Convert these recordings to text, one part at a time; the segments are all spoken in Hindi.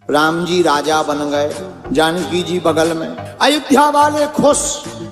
राम जी राजा बन गए, जानकी जी बगल में। अयोध्या वाले खुश,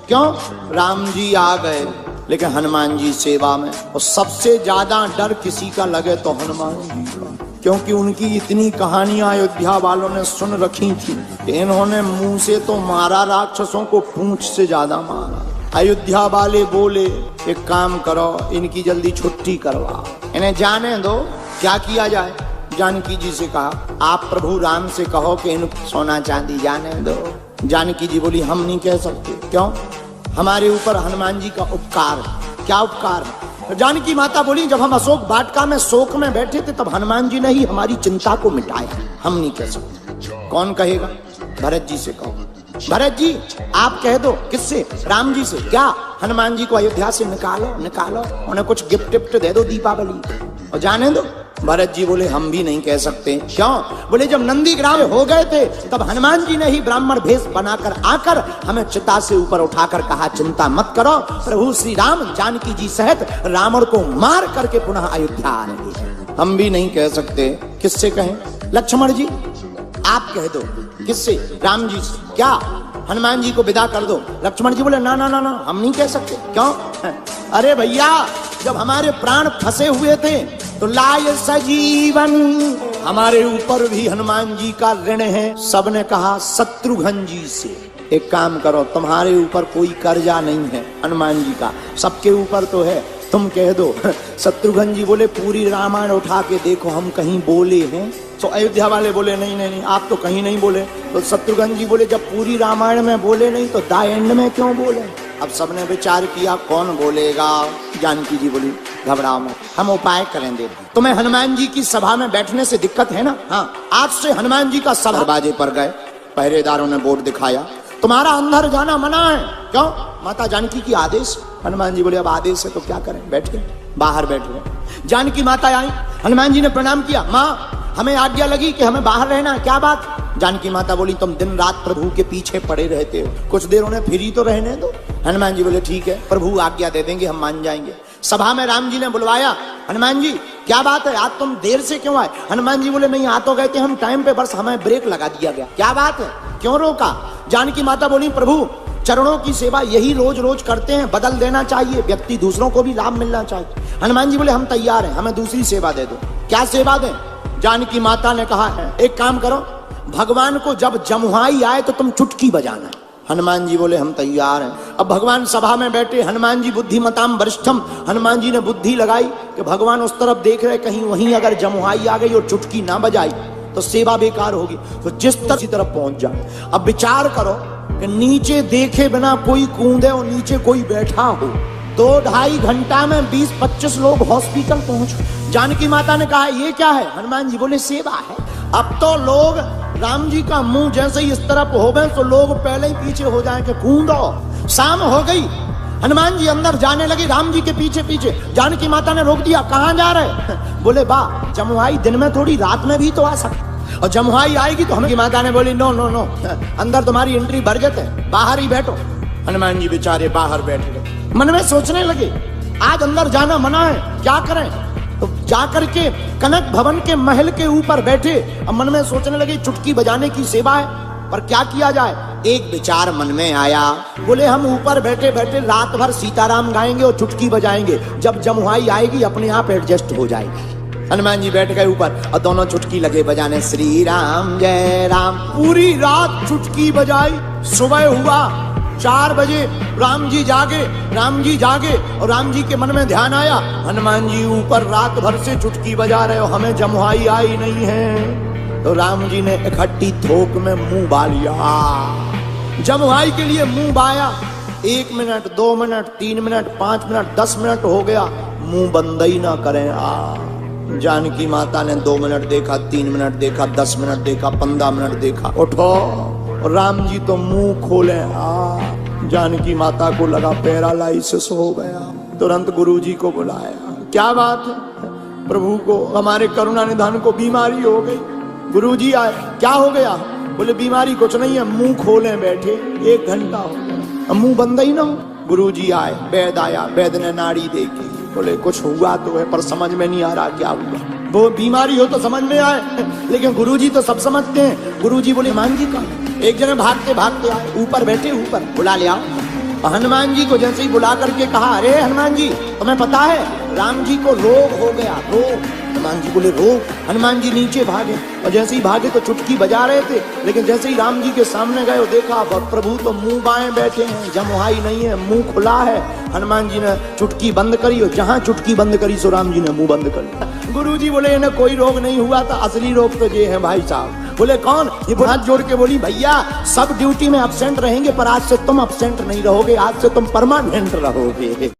क्यों? राम जी आ गए, लेकिन हनुमान जी सेवा में। और सबसे ज्यादा डर किसी का लगे तो हनुमान जी का, क्योंकि उनकी इतनी कहानियां अयोध्या वालों ने सुन रखी थी कि इन्होंने मुंह से तो मारा राक्षसों को, पूंछ से ज्यादा मारा। अयोध्या वाले बोले एक काम करो, इनकी जल्दी छुट्टी करवा, इन्हें जाने दो। क्या किया जाए? जानकी जी से कहा, आप प्रभु राम से कहो कि इन सोना चांदी जाने दो। जानकी जी बोली, हम नहीं कह सकते। क्यों? हमारे ऊपर हनुमान जी का उपकार। क्या उपकार है? जानकी माता बोली, जब हम अशोक वाटिका में शोक में बैठे थे तब हनुमान जी ने ही हमारी चिंता को मिटाया, हम नहीं कह सकते। कौन कहेगा? भरत जी से कहो। भरत जी आप कह दो। किससे? राम जी से। क्या? हनुमान जी को अयोध्या से निकालो, निकालो, उन्हें कुछ गिफ्ट टिफ्ट दे दो दीपावली और जाने दो। भरत जी बोले, हम भी नहीं कह सकते। क्यों? बोले, जब नंदीग्राम हो गए थे तब हनुमान जी ने ही ब्राह्मण भेष बनाकर आकर हमें चिता से ऊपर उठाकर कहा, चिंता मत करो, प्रभु श्री राम जानकी जी सहित रावण को मार करके पुनः अयोध्या आएंगे। हम भी नहीं कह सकते। किससे कहें? लक्ष्मण जी आप कह दो। किससे? राम जी से। क्या? हनुमान जी को विदा कर दो। लक्ष्मण जी बोले, ना ना ना ना, हम नहीं कह सकते। क्यों? अरे भैया, जब हमारे प्राण फंसे हुए थे तो लाय सजीवन, हमारे ऊपर भी हनुमान जी का ऋण है। सबने कहा शत्रुघ्न जी से। एक काम करो, तुम्हारे ऊपर कोई कर्जा नहीं है हनुमान जी का, सबके ऊपर तो है, तुम कह दो। शत्रुघ्न जी बोले, पूरी रामायण उठा के देखो, हम कहीं बोले हैं? तो अयोध्या वाले बोले, नहीं नहीं नहीं, आप तो कहीं नहीं बोले। तो शत्रुघ्न जी बोले, जब पूरी रामायण में बोले नहीं तो द एंड में क्यों बोले? अब सबने विचार किया, कौन बोलेगा? जानकी जी बोली, घबराओ मत, हम उपाय करेंगे। तुम्हें हनुमान जी की सभा में बैठने से दिक्कत है ना? हाँ, आज से हनुमान जी का सभा। दरवाजे पर गए, पहरेदारों ने बोर्ड दिखाया, तुम्हारा अंदर जाना मना है। क्यों? माता जानकी की आदेश। हनुमान जी बोले, अब आदेश है तो क्या करें? बैठ गए, बाहर बैठ गए। जानकी माता आई, हनुमान जी ने प्रणाम किया, माँ हमें आज्ञा लगी कि हमें बाहर रहना। क्या बात? जानकी माता बोली, तुम दिन रात प्रभु के पीछे पड़े रहते हो, कुछ देर उन्हें फ्री तो रहने दो। हनुमान जी बोले, ठीक है, प्रभु आज्ञा दे देंगे, हम मान जाएंगे। सभा में राम जी ने बुलवाया, हनुमान जी क्या बात है, आज तुम देर से क्यों आए? हनुमान जी बोले, नहीं आ तो गए थे हम टाइम पे, बस हमें ब्रेक लगा दिया गया। क्या बात है, क्यों रोका? जानकी माता बोली, प्रभु चरणों की सेवा यही रोज रोज करते हैं, बदल देना चाहिए, व्यक्ति दूसरों को भी लाभ मिलना चाहिए। हनुमान जी बोले, हम तैयार हैं, हमें दूसरी सेवा दे दो। क्या सेवा दें? जानकी माता ने कहा, एक काम करो, भगवान को जब जमुहाई आए तो तुम चुटकी बजाना। हनुमान जी बोले, हम तैयार हैं। अब भगवान सभा में बैठे, हनुमान जी बुद्धिमताम वरिष्ठम, हनुमान जी ने बुद्धि लगाई कि भगवान उस तरफ देख रहे, कहीं वहीं अगर जमुहाई आ गई और चुटकी ना बजाई तो सेवा बेकार होगी, तो जिस तरफ पहुंच जाए। अब विचार करो कि नीचे देखे बिना कोई कूदे और नीचे कोई बैठा हो, 2-2.5 घंटा में 20-25 लोग हॉस्पिटल पहुंच। जानकी माता ने कहा, ये क्या है? हनुमान जी बोले, सेवा है। अब तो लोग राम जी का मुंह जैसे ही इस तरफ हो गए तो लोग पहले ही पीछे हो जाएंगे, कूदो। शाम हो गई, हनुमान जी अंदर जाने लगे राम जी के पीछे पीछे। जानकी माता ने रोक दिया, कहाँ जा रहे? बोले, बा जमुहाई दिन में थोड़ी, रात में भी तो आ सकती, और जमुहाई आएगी तो हनुमान माता ने बोली, नो नो नो, अंदर तुम्हारी एंट्री बरगत है, बाहर ही बैठो। हनुमान जी बेचारे बाहर बैठ गए, मन में सोचने लगे, आज अंदर जाना मना है, क्या करें? तो जाकर के कनक भवन के महल के ऊपर बैठे। अब मन में सोचने लगे, चुटकी बजाने की सेवा है, पर क्या किया जाए? एक विचार मन में आया, बोले, हम ऊपर बैठे बैठे रात भर सीताराम गाएंगे और चुटकी बजाएंगे, जब जमुहाई आएगी अपने आप एडजस्ट हो जाएगी। हनुमान जी बैठ गए ऊपर और दोनों चुटकी लगे बजाने, श्री राम जय राम। पूरी रात चुटकी बजाई। सुबह हुआ 4 बजे, राम जी जागे और राम जी के मन में ध्यान आया, हनुमान जी ऊपर रात भर से चुटकी बजा रहे हो, हमें जमुहाई आई नहीं है। तो राम जी ने इकट्ठी थोक में मुंह बा लिया, जमुहाई के लिए मुंह बाया। 1 minute, 2 minute, 3 minute, 5 minute, 10 minute हो गया, मुंह बंद ही ना करें। जानकी माता ने 2 मिनट देखा, 3 मिनट देखा, 10 मिनट देखा, 15 मिनट देखा, उठो। राम जी तो मुंह खोले, जानकी माता को लगा पैरालाइसिस हो गया। तुरंत गुरुजी को बुलाया, क्या बात है? प्रभु को, हमारे करुणा निधान को बीमारी हो गई। गुरुजी आए, क्या हो गया? बोले, बीमारी कुछ नहीं है, मुंह खोले बैठे 1 घंटा हो गया, मुंह बंद ही ना हो। गुरुजी आए, वैद्य आया, वैद्य ने नाड़ी देखी, बोले कुछ हुआ तो है पर समझ में नहीं आ रहा क्या हुआ। वो बीमारी हो तो समझ में आए, लेकिन गुरुजी तो सब समझते हैं। गुरुजी बोले हनुमान जी कहाँ? एक जने भागते भागते आए, ऊपर बैठे, ऊपर बुला ले आओ। हनुमान जी को जैसे ही बुला करके कहा, अरे हनुमान जी तुम्हें पता है राम जी को रोग हो गया, रोग। हनुमान जी बोले रोग? हनुमान जी नीचे भागे और जैसे ही भागे तो चुटकी बजा रहे थे, लेकिन जैसे ही राम जी के सामने गए और देखा प्रभु तो मुंह बाएं बैठे हैं, जमुहाई नहीं है, मुंह खुला है। हनुमान जी ने चुटकी बंद करी और जहां चुटकी बंद करी सो राम जी ने मुंह बंद कर लिया। गुरु जी बोले इन्हें कोई रोग नहीं हुआ था, असली रोग तो ये है भाई साहब। बोले कौन? ये हाथ जोड़ के बोली भैया सब ड्यूटी में अब्सेंट रहेंगे पर आज से तुम अब्सेंट नहीं रहोगे, आज से तुम परमानेंट रहोगे।